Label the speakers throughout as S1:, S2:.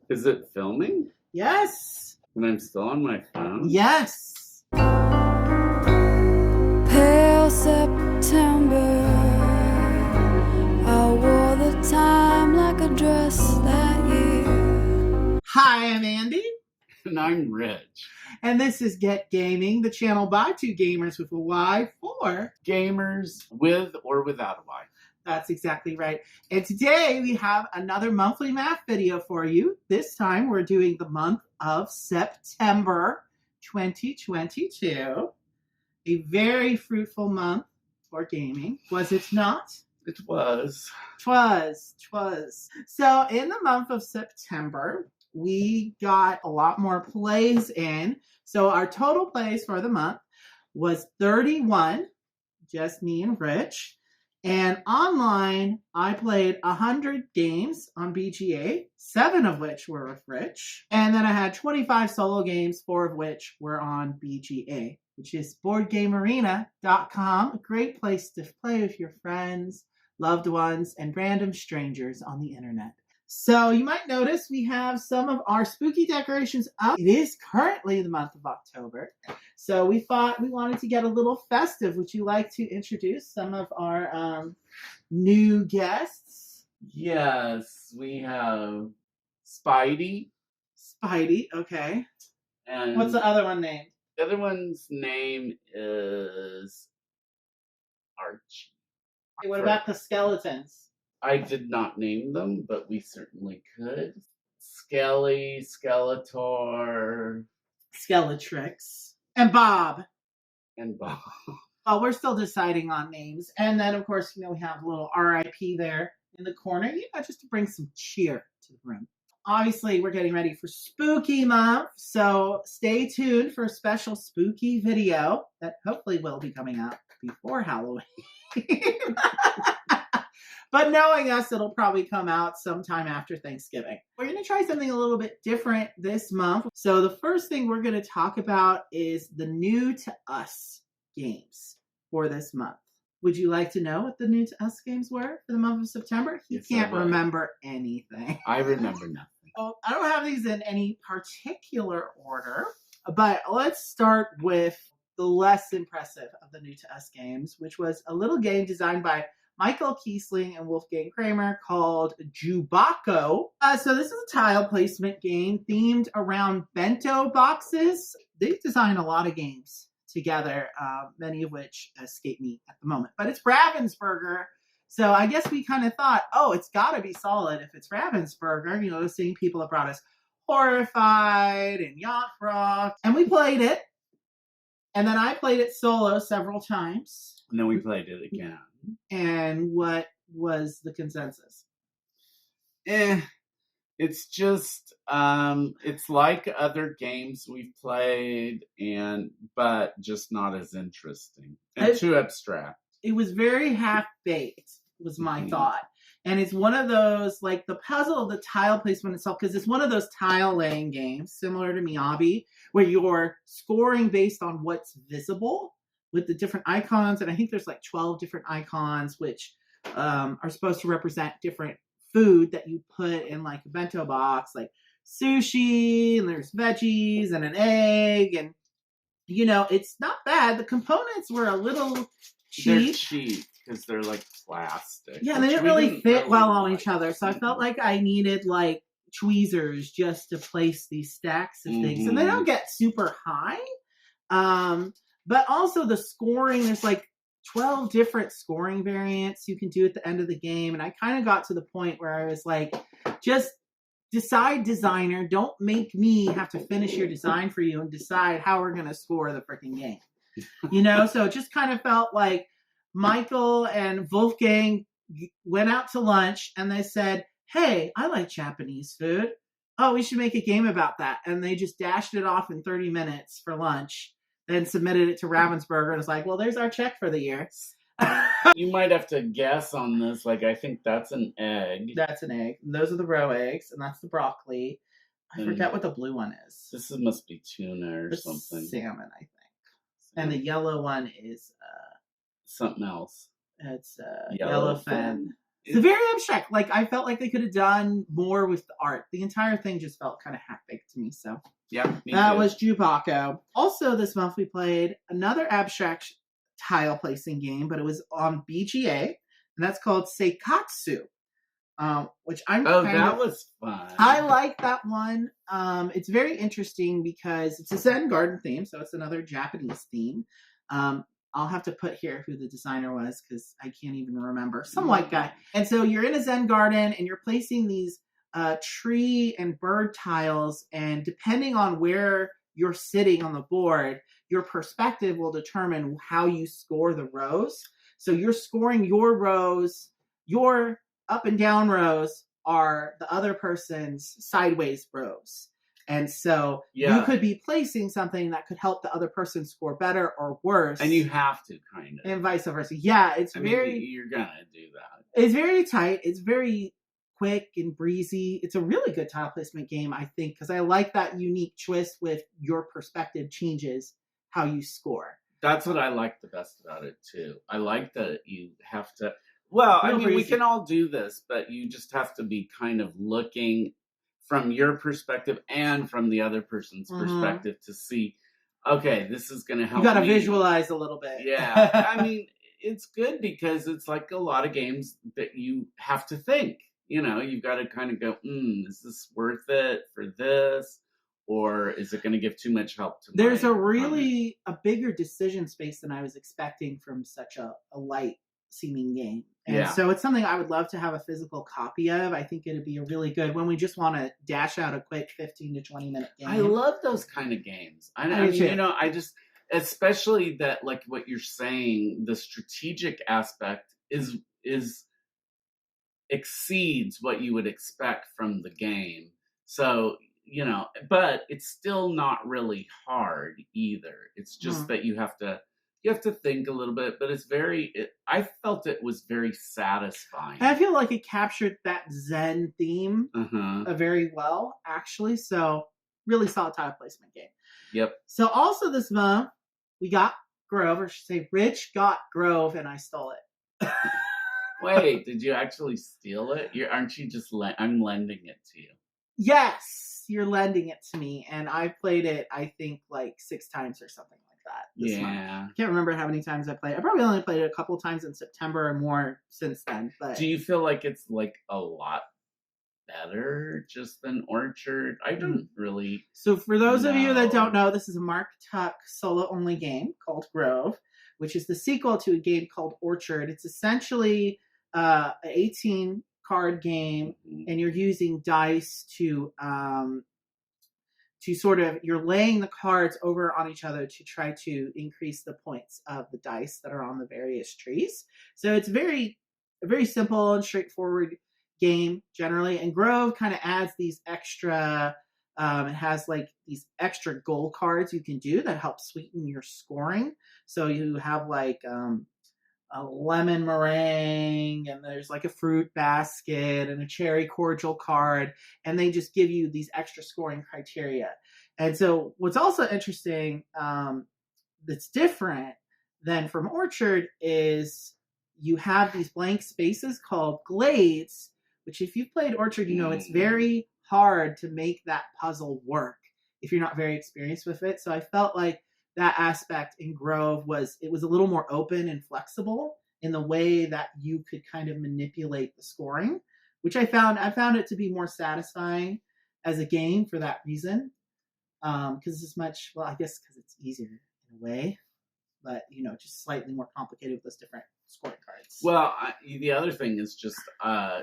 S1: Is it filming?
S2: Yes.
S1: And I'm still on my phone?
S2: Yes.
S3: Pale September, I wore the time like a dress that year.
S2: Hi, I'm Andy.
S1: And I'm Rich.
S2: And this is Get Gaming, the channel by two gamers with a Y for
S1: gamers with or without a Y.
S2: That's exactly right. And today we have another monthly math video for you. This time we're doing the month of September 2022. A very fruitful month for gaming, was it not?
S1: It was.
S2: Twas. So in the month of September, we got a lot more plays in. So our total plays for the month was 31, just me and Rich. And online, I played 100 games on BGA, 7 of which were with Rich. And then I had 25 solo games, 4 of which were on BGA, which is boardgamearena.com. A great place to play with your friends, loved ones, and random strangers on the internet. So you might notice we have some of our spooky decorations up. It is currently the month of October. So we thought we wanted to get a little festive. Would you like to introduce some of our new guests?
S1: Yes, we have Spidey.
S2: Spidey, okay.
S1: And
S2: what's the other one named?
S1: The other one's name is Archie.
S2: Okay, what about the skeletons?
S1: I did not name them, but we certainly could. Skelly, Skeletor,
S2: Skeletrix, and Bob.
S1: and Bob.
S2: Well, we're still deciding on names. And then, of course, we have a little RIP there in the corner, just to bring some cheer to the room. Obviously, we're getting ready for Spooky Month, so stay tuned for a special spooky video that hopefully will be coming out before Halloween. But knowing us, it'll probably come out sometime after Thanksgiving. We're going to try something a little bit different this month. So the first thing we're going to talk about is the new to us games for this month. Would you like to know what the new to us games were for the month of September? He can't remember anything.
S1: I remember nothing.
S2: Well, I don't have these in any particular order, but let's start with the less impressive of the new to us games, which was a little game designed by Michael Kiesling and Wolfgang Kramer called Jubako. So this is a tile placement game themed around bento boxes. They've designed a lot of games together, many of which escape me at the moment. But it's Ravensburger. So I guess we kind of thought, oh, it's got to be solid if it's Ravensburger. Seeing people have brought us Horrified and Yacht Rock. And we played it. And then I played it solo several times.
S1: And then we played it again.
S2: And what was the consensus?
S1: It's just it's like other games we've played, but just not as interesting and too abstract.
S2: It was very half-baked, was my thought. And it's one of those, like the puzzle, the tile placement itself, because it's one of those tile laying games similar to Miyabi, where you're scoring based on what's visible with the different icons. And I think there's like 12 different icons, which are supposed to represent different food that you put in like a bento box, like sushi, and there's veggies and an egg. And, it's not bad. The components were a little cheap.
S1: They're cheap because they're like plastic.
S2: Yeah, they didn't really fit well on each other. So I felt like I needed like tweezers just to place these stacks of things. And they don't get super high. But also the scoring, there's like 12 different scoring variants you can do at the end of the game. And I kind of got to the point where I was like, just decide, designer. Don't make me have to finish your design for you and decide how we're going to score the freaking game. So it just kind of felt like Michael and Wolfgang went out to lunch and they said, hey, I like Japanese food. Oh, we should make a game about that. And they just dashed it off in 30 minutes for lunch. Then submitted it to Ravensburger and was like, well, there's our check for the year.
S1: You might have to guess on this. Like, I think that's an egg.
S2: That's an egg. And those are the roe eggs, and that's the broccoli. I forget what the blue one is.
S1: This must be tuna or something.
S2: Salmon, I think. And the yellow one is...
S1: something else.
S2: It's yellowfin. It's very abstract. Like, I felt like they could have done more with the art. The entire thing just felt kind of half-baked to me, so.
S1: Yeah,
S2: That was Jubako. Also, this month we played another abstract tile placing game, but it was on BGA, and that's called Seikatsu, which
S1: that was fun.
S2: I like that one. It's very interesting because it's a Zen garden theme, so it's another Japanese theme. I'll have to put here who the designer was because I can't even remember. Some white guy. And so you're in a Zen garden and you're placing these tree and bird tiles, and depending on where you're sitting on the board, your perspective will determine how you score the rows. So you're scoring your rows, your up and down rows are the other person's sideways rows. And so you could be placing something that could help the other person score better or worse.
S1: And you have to, kind of.
S2: And vice versa. Yeah,
S1: you're going to do that.
S2: It's very tight. It's very quick and breezy. It's a really good tile placement game, I think, because I like that unique twist with your perspective changes how you score.
S1: That's what I like the best about it, too. I like that you have to... Well, I mean, we can all do this, but you just have to be kind of looking from your perspective and from the other person's perspective to see, okay, this is going to help.
S2: You got to visualize a little bit.
S1: Yeah. I mean, it's good because it's like a lot of games that you have to think. You know, you've got to kind of go, is this worth it for this? Or is it going to give too much help to
S2: There's a bigger decision space than I was expecting from such a light seeming game. And so it's something I would love to have a physical copy of. I think it'd be a really good when we just want to dash out a quick 15 to 20 minute game.
S1: I love those kind of games. I mean, you know, I just, especially that, like what you're saying, the strategic aspect exceeds what you would expect from the game. So, you know, but it's still not really hard either. It's just that you have to think a little bit, but I felt it was very satisfying.
S2: I feel like it captured that Zen theme very well, actually. So really solid tile placement game.
S1: Yep.
S2: So also this month, we got Grove, or I should say Rich got Grove, and I stole it.
S1: Wait, did you actually steal it? Aren't you just I'm lending it to you.
S2: Yes, you're lending it to me, and I played it, I think, like 6 times or something like that this month. I can't remember how many times I played. I probably only played it a couple times in September and more since then. But
S1: do you feel like it's like a lot better just than Orchard? I don't really.
S2: So for those of you that don't know, this is a Mark Tuck solo-only game called Grove, which is the sequel to a game called Orchard. It's essentially an 18 card game, and you're using dice to sort of, you're laying the cards over on each other to try to increase the points of the dice that are on the various trees. So it's a very simple and straightforward game generally. And Grove kind of adds these extra, it has like these extra goal cards you can do that help sweeten your scoring. So you have like a lemon meringue, and there's like a fruit basket and a cherry cordial card, and they just give you these extra scoring criteria. And so what's also interesting that's different than from Orchard is you have these blank spaces called glades, which if you've played Orchard, you know it's very hard to make that puzzle work if you're not very experienced with it. So I felt like that aspect in Grove was a little more open and flexible in the way that you could kind of manipulate the scoring, which I found it to be more satisfying as a game for that reason. Because it's much, well, I guess because it's easier in a way, but you know, just slightly more complicated with those different scoring cards.
S1: Well, the other thing is just I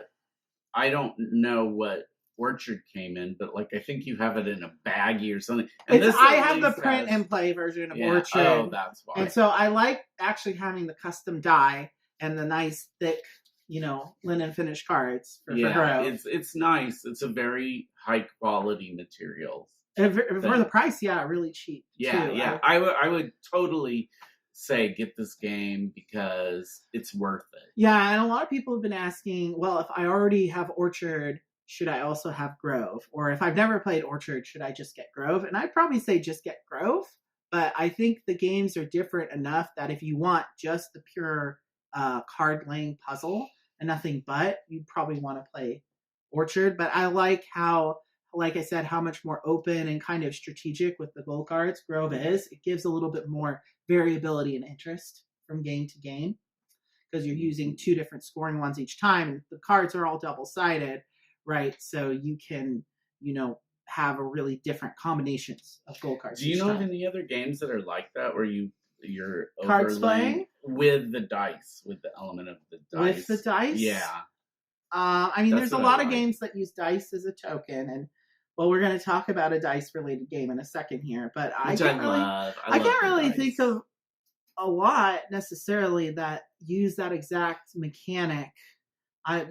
S1: don't know what Orchard came in, but like I think you have it in a baggie or something. And
S2: I have the print and play version of Orchard.
S1: Oh, that's why.
S2: And so I like actually having the custom die and the nice thick, you know, linen finished cards for Grove.
S1: It's nice. It's a very high quality material.
S2: And for the price, really cheap.
S1: Yeah, too. Yeah. I would totally say get this game because it's worth it.
S2: Yeah, and a lot of people have been asking, well, if I already have Orchard, should I also have Grove? Or if I've never played Orchard, should I just get Grove? And I'd probably say just get Grove. But I think the games are different enough that if you want just the pure card laying puzzle, and nothing but, you'd probably want to play Orchard. But I like how, like I said, how much more open and kind of strategic with the goal cards Grove is. It gives a little bit more variability and interest from game to game because you're using 2 different scoring ones each time. And the cards are all double-sided, right? So you can, have a really different combinations of goal cards.
S1: Do you know of any other games that are like that where you're
S2: cards
S1: overlaying with the dice, with the element of the dice?
S2: With the dice?
S1: Yeah.
S2: There's a lot of games that use dice as a token, and we're going to talk about a dice-related game in a second here. But I can't really think of a lot necessarily that use that exact mechanic.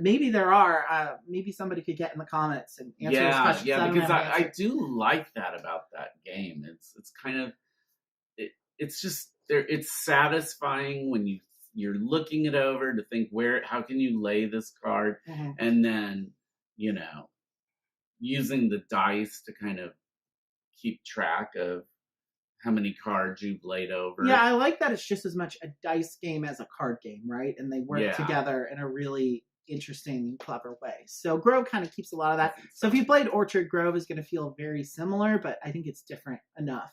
S2: Maybe there are. Maybe somebody could get in the comments and answer this question.
S1: Yeah, because I do like that about that game. It's kind of it's just there. It's satisfying when you're looking it over to think how can you lay this card, and then using the dice to kind of keep track of how many cards you've laid over.
S2: Yeah, I like that it's just as much a dice game as a card game, right? And they work together in a really interesting and clever way. So Grove kind of keeps a lot of that. So if you played Orchard, Grove is going to feel very similar, but I think it's different enough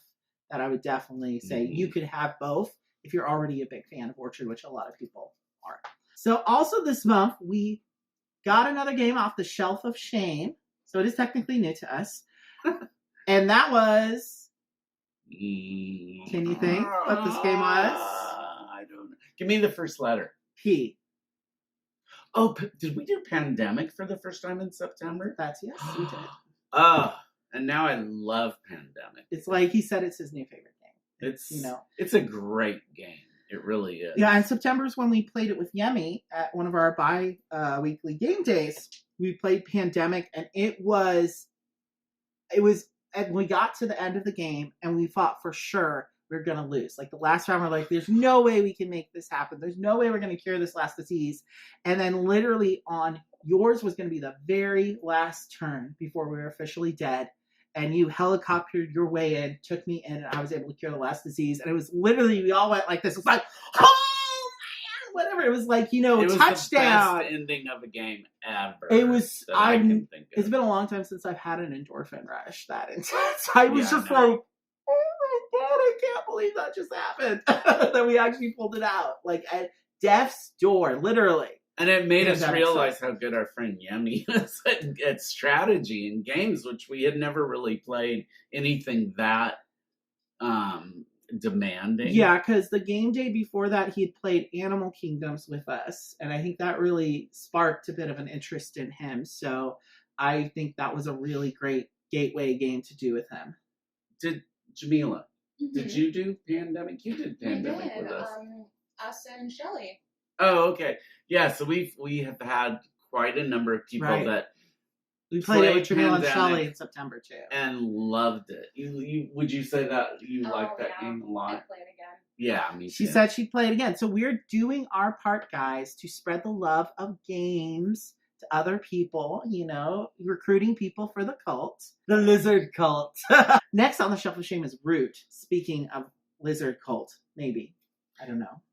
S2: that I would definitely say you could have both if you're already a big fan of Orchard, which a lot of people are. So also this month, we got another game off the Shelf of Shame. So it is technically new to us. And that was... Can you think what this game was?
S1: I don't know. Give me the first letter.
S2: P.
S1: Oh, did we do Pandemic for the first time in September?
S2: Yes, we did.
S1: And now I love Pandemic.
S2: It's like he said, it's his new favorite game.
S1: It's a great game. It really is.
S2: Yeah, and September is when we played it with Yemi at one of our bi-weekly game days. We played Pandemic, and it was, and we got to the end of the game, and we thought for sure we were going to lose. Like the last round, we're like, there's no way we can make this happen. There's no way we're going to cure this last disease. And then literally on yours was going to be the very last turn before we were officially dead. And you helicoptered your way in, took me in, and I was able to cure the last disease. And it was literally, we all went like this. It was like, oh man, whatever. It was like,
S1: it was
S2: touchdown.
S1: The best ending of a game ever.
S2: It was,
S1: I can think of.
S2: It's been a long time since I've had an endorphin rush that intense. I was like, oh my God, I can't believe that just happened. That we actually pulled it out. Like at death's door, literally.
S1: And it made us realize how good our friend Yemi is at strategy in games, which we had never really played anything that demanding.
S2: Yeah, because the game day before that, he had played Animal Kingdoms with us. And I think that really sparked a bit of an interest in him. So I think that was a really great gateway game to do with him.
S1: Jamila, did you do Pandemic? You did Pandemic with us.
S4: Us and Shelly.
S1: Oh, okay. Yeah, so we have had quite a number of people that
S2: we played it with Jamila and Shelly in September too,
S1: and loved it. You would you say that you liked that game a lot?
S4: I'd play it again.
S1: Yeah, me too.
S2: She said she'd play it again. So we're doing our part, guys, to spread the love of games to other people. Recruiting people for the cult, the lizard cult. Next on the Shelf of Shame is Root. Speaking of lizard cult, maybe I don't know.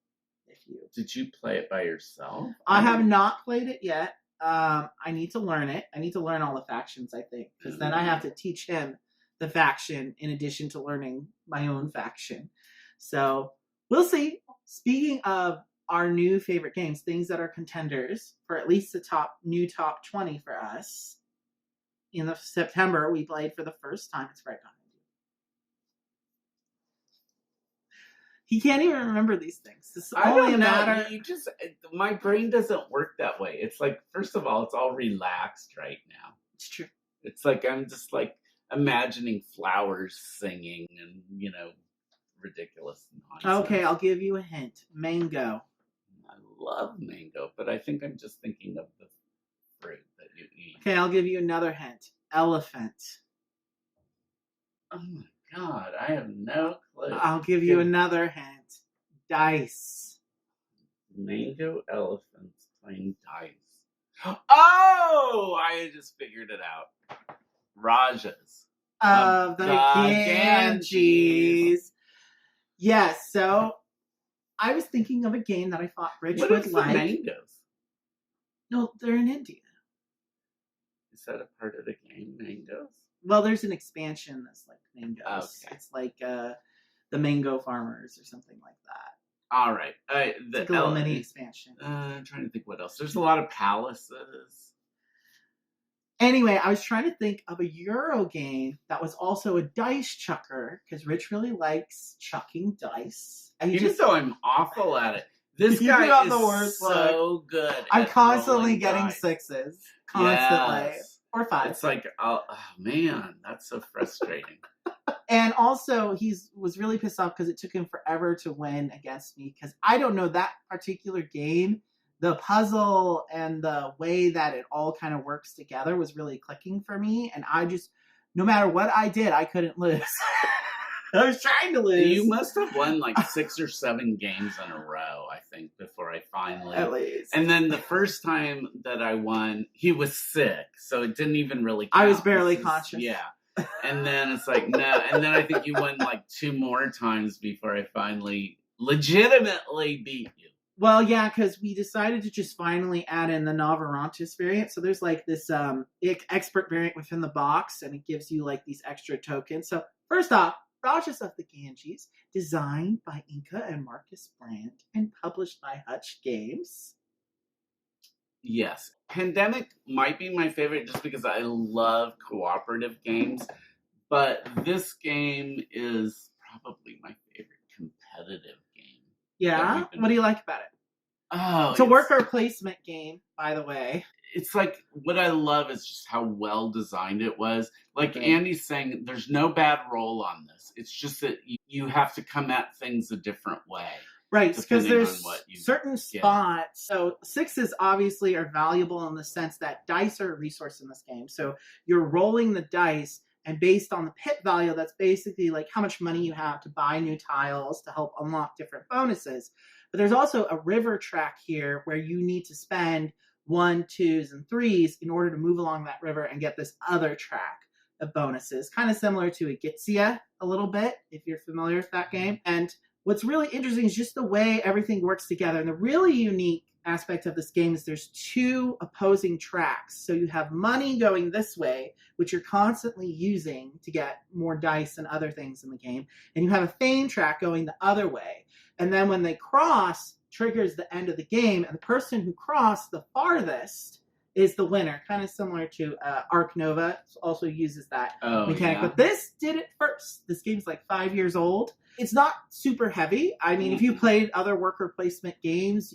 S1: Did you play it by yourself?
S2: I have not played it yet. I need to learn it. I need to learn all the factions, I think, because then I have to teach him the faction in addition to learning my own faction. So we'll see. Speaking of our new favorite games, things that are contenders for at least the top 20 for us. In September, we played for the first time. It's right behind you. He can't even remember these things. It's only a matter.
S1: My brain doesn't work that way. It's like, first of all, it's all relaxed right now.
S2: It's true.
S1: It's like I'm just like imagining flowers singing and ridiculous nonsense.
S2: Okay, I'll give you a hint. Mango.
S1: I love mango, but I think I'm just thinking of the fruit that you eat.
S2: Okay, I'll give you another hint. Elephant.
S1: Oh my God, I have no clue.
S2: I'll give you another hint. Dice.
S1: Mango elephants playing dice. Oh! I just figured it out. Rajas.
S2: Of the Ganges. Yes, so I was thinking of a game that I thought Rich would like.
S1: Mangoes?
S2: No, they're in India.
S1: Is that a part of the game, Mangoes?
S2: Well, there's an expansion that's like mangoes.
S1: Okay.
S2: It's like the mango farmers or something like that.
S1: All right.
S2: It's like a little mini expansion.
S1: I'm trying to think what else. There's a lot of palaces.
S2: Anyway, I was trying to think of a Euro game that was also a dice chucker because Rich really likes chucking dice. And
S1: Even though I'm awful at it, this
S2: You
S1: guy
S2: got
S1: is
S2: the worst
S1: so good.
S2: I'm
S1: at
S2: constantly
S1: rolling
S2: getting
S1: dice.
S2: 6s. Constantly.
S1: Yes.
S2: Or 5s.
S1: It's like, oh man, that's so frustrating.
S2: And also, he was really pissed off because it took him forever to win against me because I don't know that particular game. The puzzle and the way that it all kind of works together was really clicking for me. And I just, no matter what I did, I couldn't lose. I was trying to lose.
S1: You must have won like 6 or 7 games in a row, I think, before I finally.
S2: At least.
S1: And then the first time that I won, he was sick, so it didn't even really count.
S2: I was barely conscious.
S1: Yeah. And then it's like, no. And then I think you won like 2 more times before I finally legitimately beat you.
S2: Well, yeah, because we decided to just finally add in the Navarantis variant. So there's like this expert variant within the box, and it gives you like these extra tokens. So first off, Rajas of the Ganges, designed by Inca and Marcus Brandt, and published by Hutch Games.
S1: Yes. Pandemic might be my favorite just because I love cooperative games, but this game is probably my favorite competitive game.
S2: Yeah? What do you like about it?
S1: Oh,
S2: It's a worker placement game, by the way.
S1: It's like, what I love is just how well designed it was. Like
S2: Right.
S1: Andy's saying, there's no bad roll on this. It's just that you have to come at things a different way.
S2: Right, because
S1: depending
S2: there's
S1: on what you
S2: certain
S1: get.
S2: spots. So 6s obviously are valuable in the sense that dice are a resource in this game. So you're rolling the dice, and based on the pit value, that's basically like how much money you have to buy new tiles to help unlock different bonuses. But there's also a river track here where you need to spend 1, 2s, and 3s in order to move along that river and get this other track of bonuses. Kind of similar to Agitsia a little bit, if you're familiar with that game. And what's really interesting is just the way everything works together. And the really unique aspect of this game is there's 2 opposing tracks. So you have money going this way, which you're constantly using to get more dice and other things in the game. And you have a fame track going the other way. And then when they cross, triggers the end of the game. And the person who crossed the farthest is the winner. Kind of similar to Arc Nova. Also uses that mechanic.
S1: Yeah.
S2: But this did it first. This game's like 5 years old. It's not super heavy. I mean, if you played other worker placement games,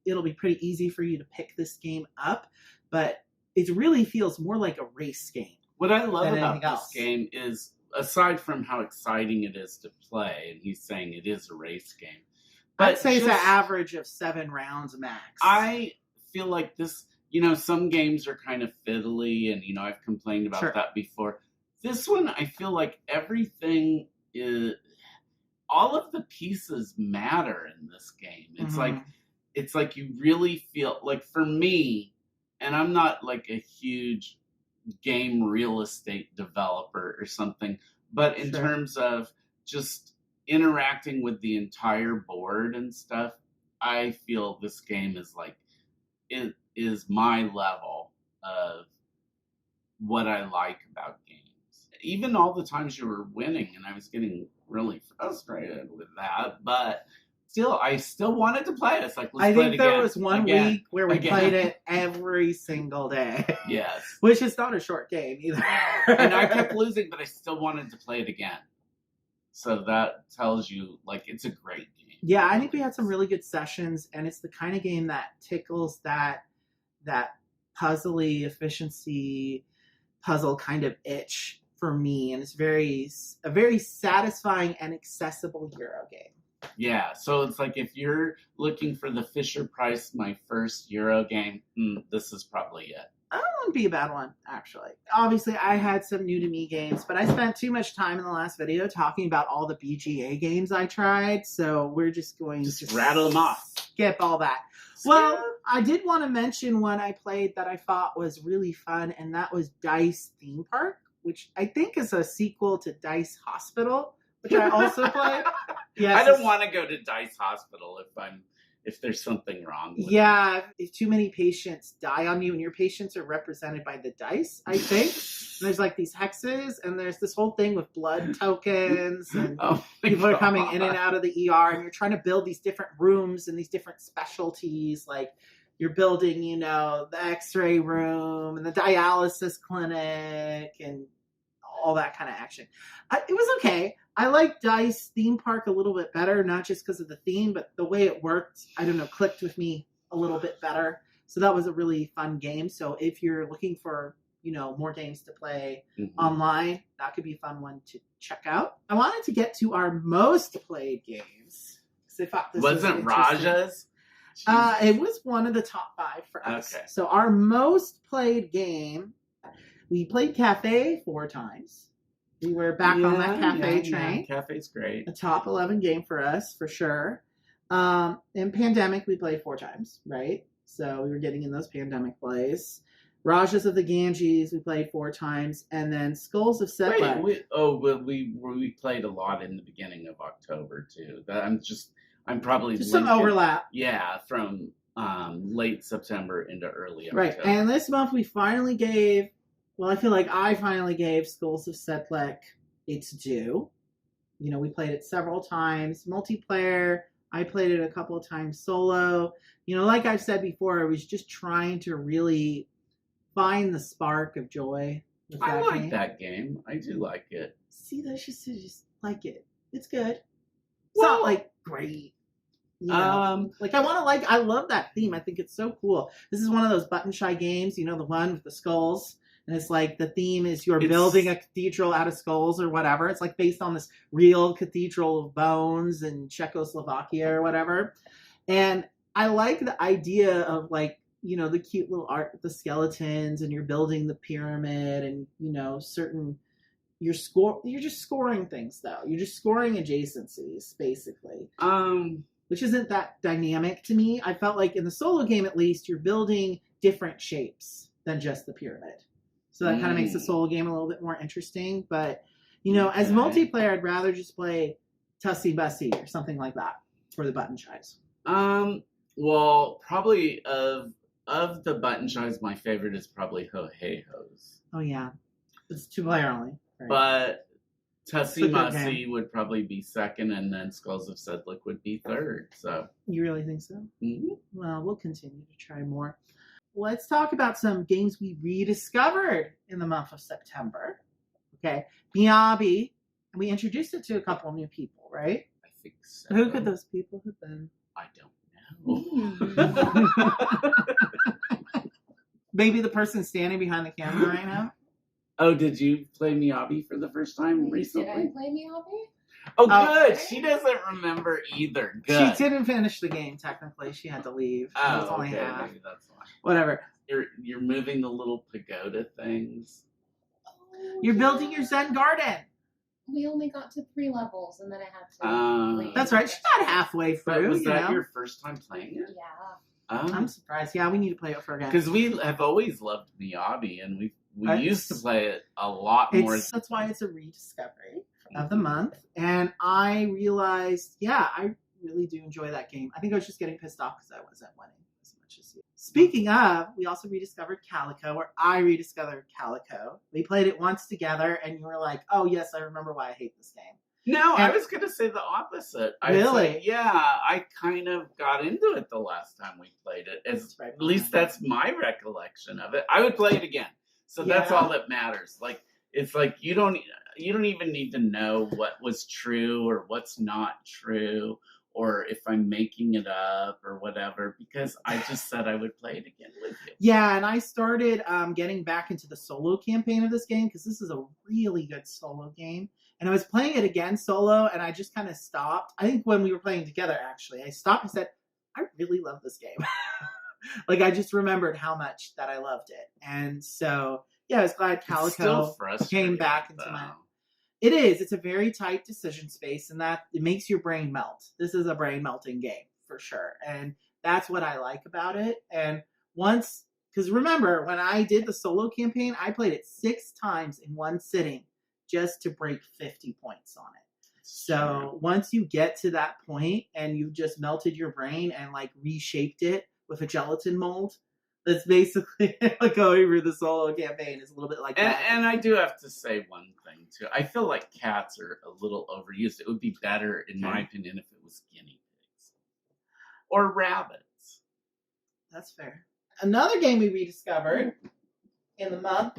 S2: it'll be pretty easy for you to pick this game up. But it really feels more like a race game.
S1: What I love
S2: than
S1: about
S2: anything
S1: this
S2: else.
S1: game is, aside from how exciting it is to play, and he's saying it is a race game.
S2: I'd say it's an
S1: just-
S2: average of 7 rounds max.
S1: I feel like this, some games are kind of fiddly, and, I've complained about
S2: Sure.
S1: that before. This one, I feel like everything is, all of the pieces matter in this game. It's like you really feel, like for me, and I'm not like a huge game real estate developer or something, but in
S2: Sure.
S1: terms of just interacting with the entire board and stuff, I feel this game is like, it is my level of what I like about games. Even all the times you were winning, and I was getting really frustrated with that, but I still wanted to play it. It's like, let's
S2: I
S1: play it
S2: think there
S1: again,
S2: was one
S1: again,
S2: week where we
S1: again.
S2: played it every single day.
S1: Yes.
S2: Which is not a short game either.
S1: And I kept losing, but I still wanted to play it again. So that tells you, like, it's a great game.
S2: Yeah, I think we had some really good sessions, and it's the kind of game that tickles that puzzly efficiency puzzle kind of itch for me, and it's a very satisfying and accessible Euro game.
S1: Yeah, so it's like if you're looking for the Fisher Price, my first Euro game, this is probably it.
S2: That wouldn't be a bad one, actually. Obviously, I had some new to me games, but I spent too much time in the last video talking about all the BGA games I tried, so we're just going to
S1: rattle them off.
S2: Skip all that. Well, I did want to mention one I played that I thought was really fun, and that was Dice Theme Park, which I think is a sequel to Dice Hospital, which I also played. Yes,
S1: I don't want to go to Dice Hospital if I'm if there's something wrong with
S2: Yeah, if too many patients die on you, and your patients are represented by the dice, I think. And there's like these hexes, and there's this whole thing with blood tokens, and
S1: Oh my
S2: people are coming
S1: God.
S2: in and out of the ER, and you're trying to build these different rooms and these different specialties. Like you're building, the X-ray room and the dialysis clinic and all that kind of action. It was okay. I like Dice Theme Park a little bit better, not just because of the theme, but the way it worked, I don't know, clicked with me a little bit better. So that was a really fun game. So if you're looking for, more games to play online, that could be a fun one to check out. I wanted to get to our most played games. I thought this
S1: Wasn't
S2: was
S1: Raja's?
S2: it was one of the top 5 for us.
S1: Okay.
S2: So our most played game, we played Cafe 4 times. We were back on that Cafe train.
S1: Yeah. Cafe's great.
S2: A top 11 game for us, for sure. In Pandemic, we played 4 times, right? So we were getting in those Pandemic plays. Rajas of the Ganges, we played 4 times. And then Skulls of Sedlec.
S1: We played a lot in the beginning of October, too. I'm probably
S2: Just some overlap.
S1: Yeah, from late September into early October.
S2: Right. And this month we finally gave, I feel like I finally gave Skulls of Sedlec its due. We played it several times. Multiplayer, I played it a couple of times solo. Like I've said before, I was just trying to really find the spark of joy with that
S1: I like
S2: game.
S1: that game. I do like it.
S2: See, that's just like it. It's good. It's not like great. I love that theme. I think it's so cool. This is one of those button shy games, the one with the skulls. And it's like the theme is you're building a cathedral out of skulls or whatever. It's like based on this real cathedral of bones in Czechoslovakia or whatever. And I like the idea of the cute little art with the skeletons, and you're building the pyramid, and you're just scoring things though. You're just scoring adjacencies basically. Which isn't that dynamic to me. I felt like in the solo game, at least, you're building different shapes than just the pyramid. So that kind of makes the solo game a little bit more interesting. But, as multiplayer, I'd rather just play Tussy Bussy or something like that for the button shies.
S1: Well, probably of the button shies, my favorite is probably Ho Hey Ho's.
S2: Oh, yeah. It's 2-player only. Right?
S1: But Tussy Mussy would probably be second, and then Skulls of Sedlec would be third. So
S2: you really think so?
S1: Mm-hmm.
S2: Well, we'll continue to try more. Let's talk about some games we rediscovered in the month of September. Okay, Miyabi, and we introduced it to a couple of new people, right?
S1: I think so.
S2: Who could those people have been?
S1: I don't know.
S2: Maybe the person standing behind the camera right now.
S1: Oh, did you play Miyabi for the first time recently?
S4: Did I play Miyabi?
S1: Oh, good. She doesn't remember either. Good.
S2: She didn't finish the game, technically. She had to leave.
S1: Oh,
S2: it was only
S1: okay.
S2: half.
S1: Maybe that's why.
S2: Whatever.
S1: You're moving the little pagoda things.
S4: Oh,
S2: You're building your Zen garden.
S4: We only got to 3 levels, and then I had to leave.
S2: That's right. She's not halfway
S1: But
S2: through.
S1: was that your first time playing it?
S4: Yeah.
S2: I'm surprised. Yeah, we need to play it for again.
S1: Because we have always loved Miyabi, and we used to play it a lot more.
S2: That's why it's a rediscovery of the month. And I realized, I really do enjoy that game. I think I was just getting pissed off because I wasn't winning as much as you. Speaking of, we also rediscovered Calico, or I rediscovered Calico. We played it once together, and you were like, oh, yes, I remember why I hate this game.
S1: No, I was going to say the opposite.
S2: Really?
S1: I kind of got into it the last time we played it. At least that's my recollection of it. I would play it again. So that's all that matters. It's like you don't even need to know what was true or what's not true, or if I'm making it up or whatever, because I just said I would play it again with you.
S2: Yeah, and I started getting back into the solo campaign of this game because this is a really good solo game. And I was playing it again solo, and I just kind of stopped. I think when we were playing together, actually, I stopped and said, I really love this game. I just remembered how much that I loved it. And so, I was glad Calico came back into my... It is. It's a very tight decision space, and that it makes your brain melt. This is a brain melting game, for sure. And that's what I like about it. And because remember, when I did the solo campaign, I played it 6 times in one sitting, just to break 50 points on it. So once you get to that point and you've just melted your brain and like reshaped it with a gelatin mold, that's basically going through the solo campaign is a little bit like that.
S1: And I do have to say one thing too. I feel like cats are a little overused. It would be better, in my opinion, if it was guinea pigs or rabbits.
S2: That's fair. Another game we rediscovered in the month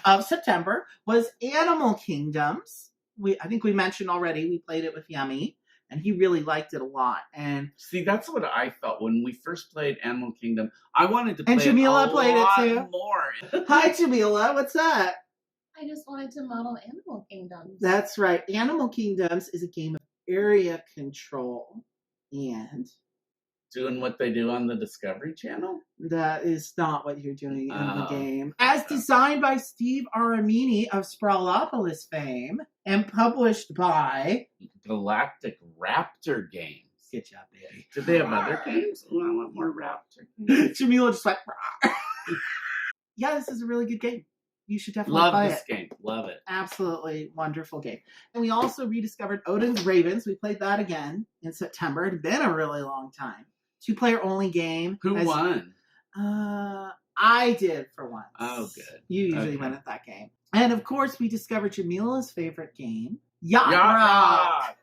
S2: of September was Animal Kingdoms. I think we mentioned already we played it with Yummy, and he really liked it a lot. And
S1: see, that's what I felt when we first played Animal Kingdom. I wanted to play
S2: Jamila
S1: it a
S2: played
S1: lot
S2: it too.
S1: more.
S2: Hi, Jamila. What's that?
S4: I just wanted to model Animal Kingdoms.
S2: That's right. Animal Kingdoms is a game of area control, and
S1: doing what they do on the Discovery Channel?
S2: That is not what you're doing in the game. As designed by Steve Aramini of Sprawlopolis fame and published by
S1: Galactic Raptor Games.
S2: Good job, baby.
S1: Did they have other games? Oh, I want more Raptor.
S2: Jamila just went, yeah, this is a really good game. You should definitely play it.
S1: Love this game. Love it.
S2: Absolutely wonderful game. And we also rediscovered Odin's Ravens. We played that again in September. It had been a really long time. 2-player only game.
S1: Who won?
S2: I did for once.
S1: Oh, good.
S2: You usually win at that game. And of course, we discovered Jamila's favorite game, Yacht Rock.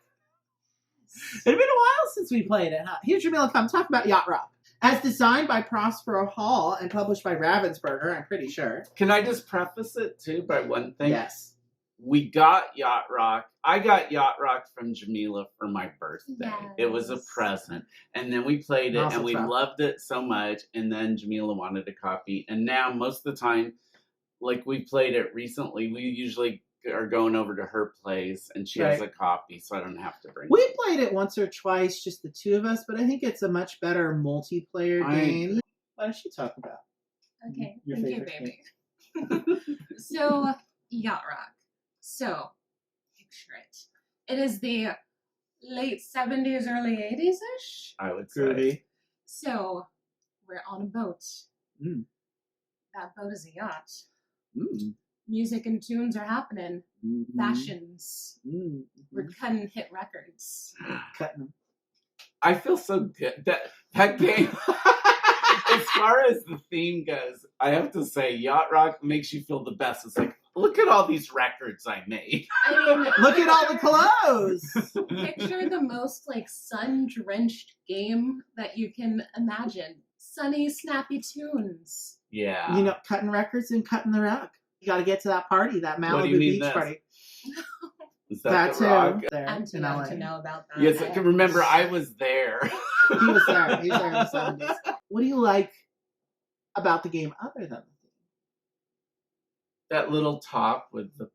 S2: It had been a while since we played it, huh? Here's Jamila, come talk about Yacht Rock. As designed by Prospero Hall and published by Ravensburger, I'm pretty sure.
S1: Can I just preface it, too, by one thing?
S2: Yes.
S1: We got Yacht Rock. I got Yacht Rock from Jamila for my birthday.
S4: Yes.
S1: It was a present. And then we played it, and we loved it so much. And then Jamila wanted a copy. And now, most of the time, like we played it recently, we usually are going over to her place, and she has a copy, so I don't have to bring it.
S2: We played it once or twice, just the two of us, but I think it's a much better multiplayer game. Why don't you talk about
S5: Okay,
S2: your
S5: thank you,
S2: favorite
S5: baby. So, Yacht Rock. So, picture it. It is the late 70s, early 80s-ish.
S1: I would say.
S2: Groovy.
S5: So, we're on a boat.
S2: Mm.
S5: That boat is a yacht.
S2: Mm.
S5: Music and tunes are happening.
S2: Mm-hmm.
S5: Fashions.
S2: Mm-hmm.
S5: We're cutting hit records.
S2: Cutting them.
S1: I feel so good. That game, as far as the theme goes, I have to say, Yacht Rock makes you feel the best. It's like, look at all these records I made.
S5: I mean,
S2: look at all the clothes.
S5: Picture the most like sun-drenched game that you can imagine. Sunny, snappy tunes.
S1: Yeah.
S2: You know, cutting records and cutting the rock. You got to get to that party, that Malibu Beach party.
S1: Is that the
S2: too.
S1: rock?
S2: There,
S5: I'm too young to know about that.
S1: Yes, I can remember I was there.
S2: He was there. He was there in the 70s. What do you like about the game other than
S1: that little top with the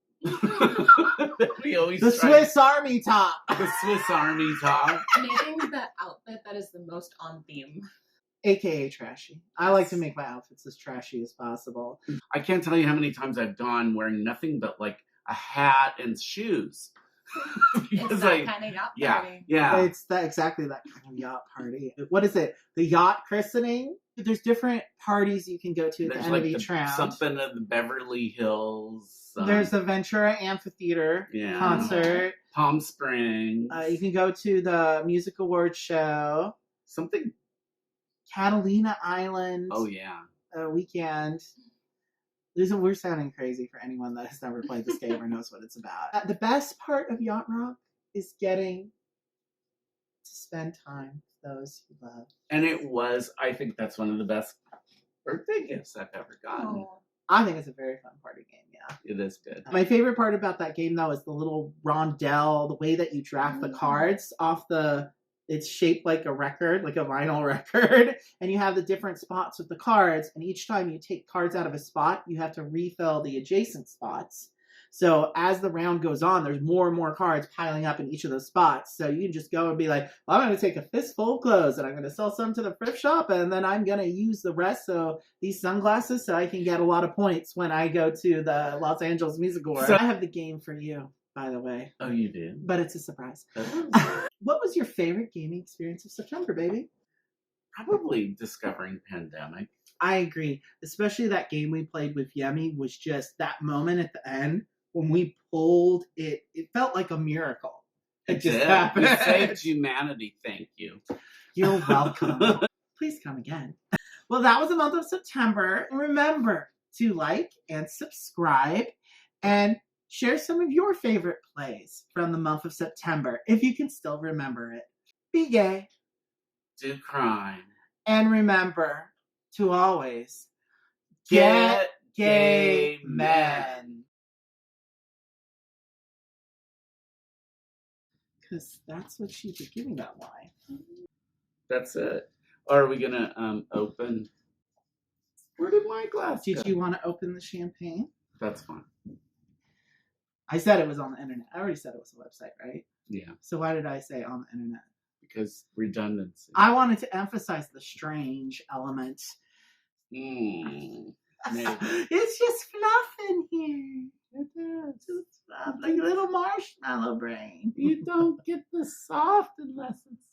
S1: we always
S2: the Swiss Army top.
S1: The Swiss Army top.
S5: Making the outfit that is the most on theme.
S2: AKA trashy. I like to make my outfits as trashy as possible.
S1: I can't tell you how many times I've gone wearing nothing but like a hat and shoes.
S5: It's that kind of yacht party.
S1: Yeah.
S2: It's exactly that kind of yacht party. What is it? The yacht christening? There's different parties you can go to at the end of each round.
S1: Something at the Beverly Hills.
S2: There's the Ventura Amphitheater concert.
S1: Palm Springs.
S2: You can go to the Music Awards show.
S1: Something.
S2: Catalina Island.
S1: Oh, yeah.
S2: Weekend. We're sounding crazy for anyone that has never played this game or knows what it's about. The best part of Yacht Rock is getting to spend time with those you love.
S1: And I think that's one of the best birthday gifts I've ever gotten.
S5: Oh.
S2: I think it's a very fun party game, yeah.
S1: It is good.
S2: My favorite part about that game, though, is the little rondelle, the way that you draft the cards off it's shaped like a record, like a vinyl record, and you have the different spots with the cards, and each time you take cards out of a spot, you have to refill the adjacent spots. So as the round goes on, there's more and more cards piling up in each of those spots. So you can just go and be like, well, I'm going to take a fistful of clothes, and I'm going to sell some to the thrift shop, and then I'm going to use the rest, so these sunglasses, so I can get a lot of points when I go to the Los Angeles Music Awards. So I have the game for you, by the way.
S1: Oh, you do?
S2: But it's a surprise. What was your favorite gaming experience of September, baby?
S1: Probably discovering Pandemic.
S2: I agree. Especially that game we played with Yemi was just that moment at the end when we pulled it. It felt like a miracle. It just
S1: did.
S2: happened.
S1: You saved humanity. Thank you.
S2: You're welcome. Please come again. Well, that was the month of September. Remember to like and subscribe and share some of your favorite plays from the month of September, if you can still remember it. Be gay.
S1: Do crime.
S2: And remember to always
S1: Get
S2: gay
S1: gay
S2: men. Because that's what she's giving that line.
S1: That's it. Or are we gonna open? Where did my glass go?
S2: Did you want to open the champagne?
S1: That's fine.
S2: I said it was on the internet. I already said it was a website, right?
S1: Yeah,
S2: So why did I say on the internet?
S1: because redundancy.
S2: I wanted to emphasize the strange element.
S1: Maybe.
S2: It's just fluff in here. It is. It's fluff, like a little marshmallow brain.
S1: You don't get the soft unless it's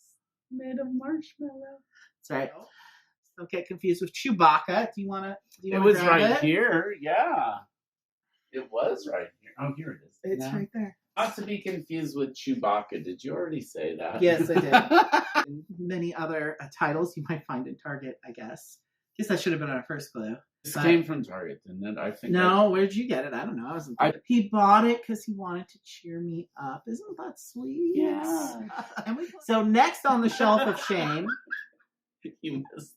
S1: made of marshmallow.
S2: That's right. Don't get confused with Chewbacca. Do you want to?
S1: It was right here. Yeah, it was right here. Oh, here it is.
S2: It's
S1: Yeah.
S2: right there.
S1: Not to be confused with Chewbacca. Did you already say that?
S2: Yes, I did. And many other titles you might find in Target, I guess. Guess that should have been our first clue.
S1: This
S2: But-
S1: came from Target, didn't it? I think.
S2: No, where'd you get it? I don't know. He bought it because he wanted to cheer me up. Isn't that sweet?
S1: Yeah.
S2: So next on the shelf of shame.
S1: You missed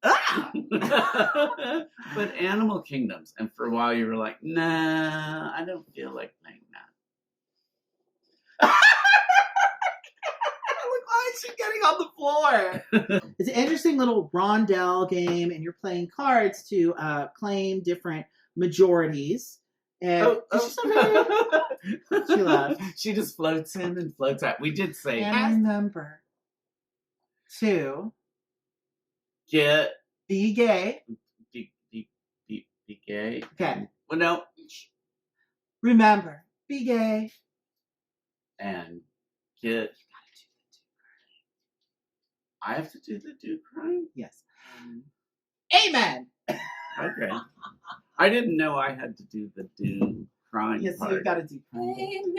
S2: Ah!
S1: that. But Animal Kingdoms, and for a while you were like, nah, I don't feel like playing that.
S2: Look, why is she getting on the floor? It's an interesting little rondel game, and you're playing cards to claim different majorities. And She left.
S1: She just floats in and floats out. We did say
S2: and remember to
S1: get
S2: be gay.
S1: be gay.
S2: Okay.
S1: Well, no,
S2: Remember, be gay.
S1: and get. I have to do the do crime.
S2: Yes. Amen.
S1: Okay. I didn't know I had to do the do crime
S2: Yes,
S1: part.
S2: you've got to do.
S5: Amen.